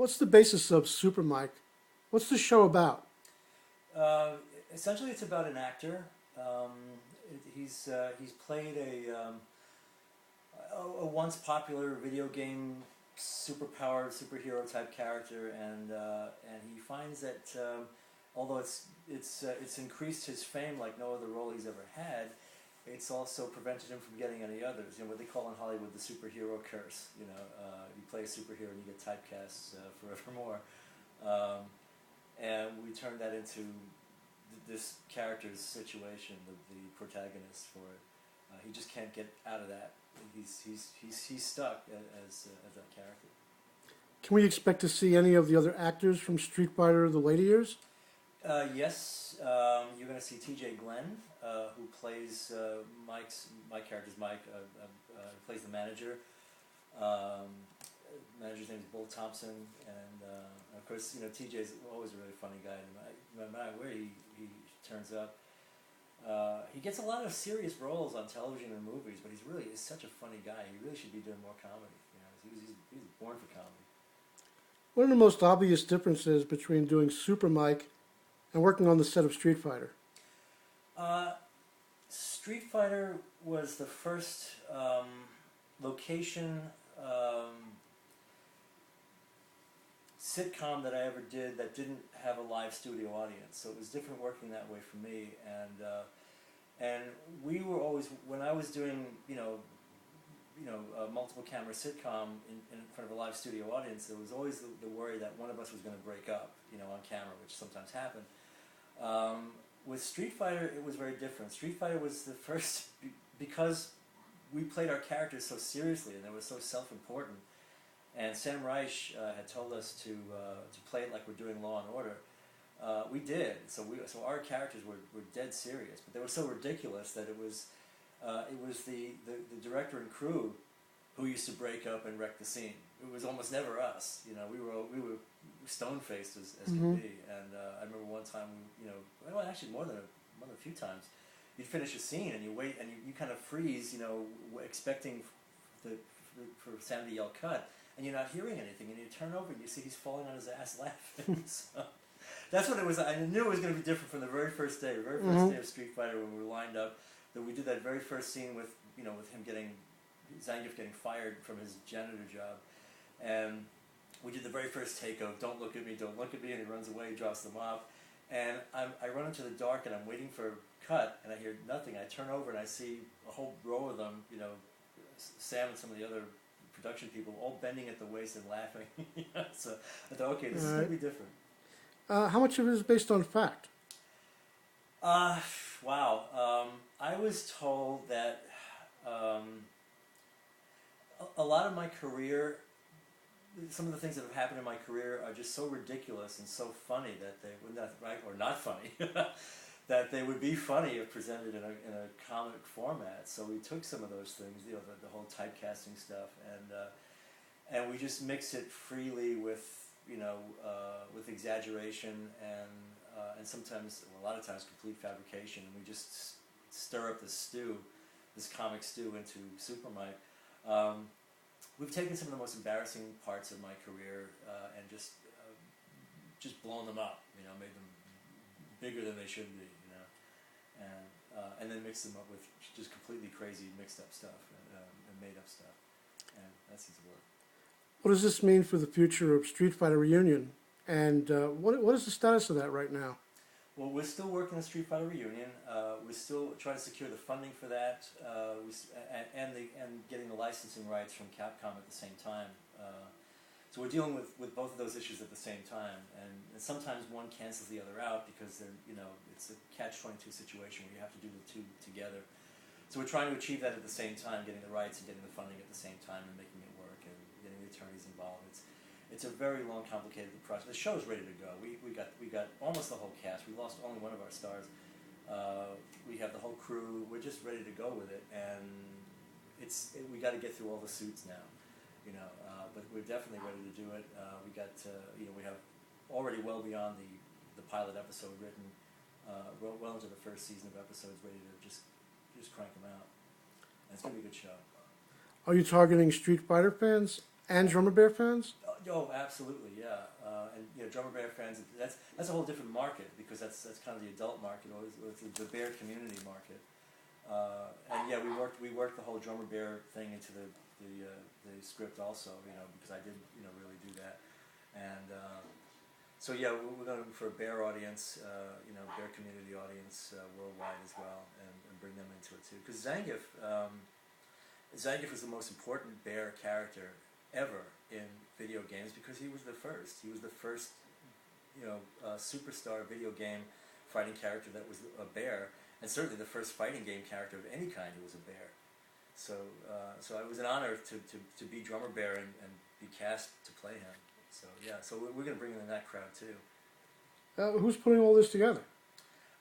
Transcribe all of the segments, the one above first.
What's the basis of SuperMike? What's the show about? Uh, Essentially, it's about an actor. Um, he's played a once popular video game superpowered superhero type character, and he finds that although it's increased his fame like no other role he's ever had, it's also prevented him from getting any others. You know what they call in Hollywood the superhero curse. You play a superhero and you get typecast forevermore. Um, and we turned that into this character's situation, the protagonist for it. He just can't get out of that. He's stuck as that character. Can we expect to see any of the other actors from Street Fighter the later years? Yes, you're going to see T.J. Glenn, who plays my character's Mike. Plays the manager. Manager's name is Bull Thompson, and of course, TJ's always a really funny guy. No matter where he turns up, he gets a lot of serious roles on television and movies, but he's such a funny guy. He really should be doing more comedy. He's born for comedy. What are the most obvious differences between doing SuperMike and working on the set of Street Fighter? Street Fighter was the first location sitcom that I ever did that didn't have a live studio audience, so it was different working that way for me. And we were always, when I was doing a multiple camera sitcom in front of a live studio audience, there was always the worry that one of us was going to break up, on camera, which sometimes happened. With Street Fighter, it was very different. Street Fighter was the first, because we played our characters so seriously and they were so self-important. And Sam Reich had told us to play it like we're doing Law and Order. We did. So our characters were dead serious, but they were so ridiculous that it was the director and crew who used to break up and wreck the scene. It was almost never us. We were stone faced as Mm-hmm. could be. And I remember one time, well, actually more than a few times, you'd finish a scene and you wait and you kind of freeze, expecting for Sam to yell cut. And you're not hearing anything, and you turn over and you see he's falling on his ass laughing. So that's what it was. I knew it was going to be different from the very first day of Street Fighter when we were lined up. That we did that very first scene with him Zangief getting fired from his janitor job, and we did the very first take of "Don't look at me, don't look at me," and he runs away, drops them off, and I run into the dark and I'm waiting for cut, and I hear nothing. I turn over and I see a whole row of them, Sam and some of the other production people all bending at the waist and laughing. So I thought, okay, this is going to be different. How much of it is based on fact? Wow. I was told that a lot of my career, some of the things that have happened in my career are just so ridiculous and so funny that they would not, right, or not funny, that they would be funny if presented in a comic format. So we took some of those things, the whole typecasting stuff, and we just mixed it freely with with exaggeration and sometimes, a lot of times, complete fabrication. And we just stir up this comic stew into SuperMike. We've taken some of the most embarrassing parts of my career and just blown them up, made them bigger than they should be, and then mixed them up with just completely crazy mixed up stuff and made up stuff, and that seems to work. What does this mean for the future of Street Fighter Reunion? And what is the status of that right now? Well, we're still working on Street Fighter Reunion. We're still trying to secure the funding for that, and getting the licensing rights from Capcom at the same time. So we're dealing with both of those issues at the same time, and sometimes one cancels the other out because it's a catch-22 situation where you have to do the two together. So we're trying to achieve that at the same time, getting the rights and getting the funding at the same time, and making it work, and getting the attorneys involved. It's a very long, complicated process. The show's ready to go. We got almost the whole cast. We lost only one of our stars. We have the whole crew. We're just ready to go with it, and we got to get through all the suits now, but we're definitely ready to do it. We have already well beyond the pilot episode written, well into the first season of episodes, ready to just crank them out. And it's gonna be a good show. Are you targeting Street Fighter fans and Drummer Bear fans? Oh, absolutely, yeah. And you know, drummer bear fans. That's a whole different market because that's kind of the adult market, or it's the bear community market. And yeah, we worked the whole drummer bear thing into the script also. You know, because I did really do that. And so yeah, we're going for a bear audience, bear community audience worldwide as well, and bring them into it too. Because Zangief was the most important bear character ever in video games because he was the first. He was the first, superstar video game fighting character that was a bear, and certainly the first fighting game character of any kind who was a bear. So, so it was an honor to be drummer bear and be cast to play him. So yeah, so we're going to bring in that crowd too. Who's putting all this together?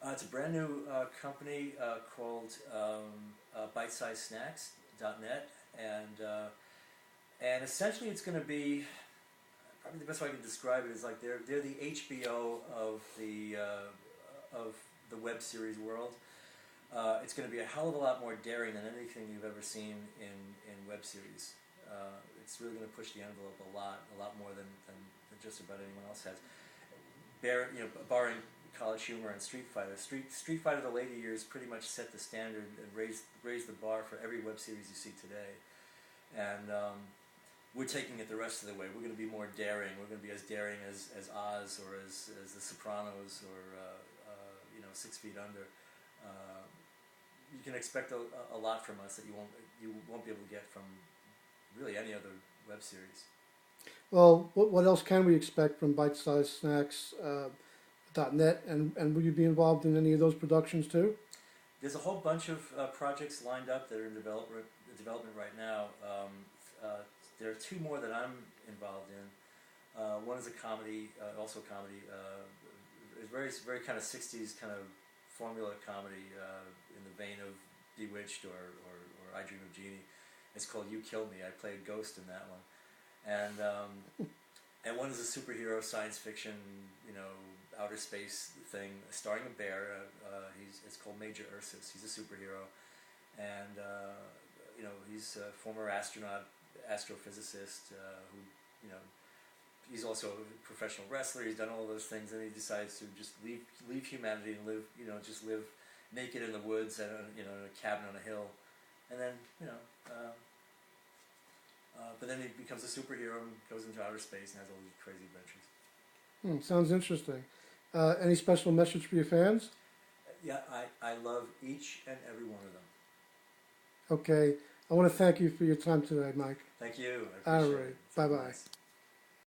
It's a brand new company called bitesizesnacks.net, and essentially it's going to be, probably the best way I can describe it is like they're the HBO of the web series world. It's going to be a hell of a lot more daring than anything you've ever seen in web series. It's really going to push the envelope a lot more than just about anyone else has. Barring College Humor and Street Fighter. Street Fighter the later years pretty much set the standard and raised the bar for every web series you see today. And we're taking it the rest of the way. We're going to be more daring. We're going to be as daring as Oz or as The Sopranos or 6 Feet Under. You can expect a lot from us that you won't be able to get from really any other web series. Well, what else can we expect from bitesizesnacks.net, and will you be involved in any of those productions too? There's a whole bunch of projects lined up that are in development right now. There are two more that I'm involved in. One is a comedy, also a comedy. It's very kind of 60s kind of formula comedy in the vein of Bewitched or I Dream of Jeannie. It's called You Kill Me. I play a ghost in that one. And one is a superhero science fiction, outer space thing starring a bear. It's called Major Ursus. He's a superhero, and he's a former astrophysicist who he's also a professional wrestler. He's done all those things, and he decides to just leave humanity and live naked in the woods in a cabin on a hill, and then but then he becomes a superhero and goes into outer space and has all these crazy adventures. Sounds interesting. Any special message for your fans? Yeah, I love each and every one of them. Okay. I want to thank you for your time today, Mike. Thank you. I appreciate it. All right. Bye-bye. Nice.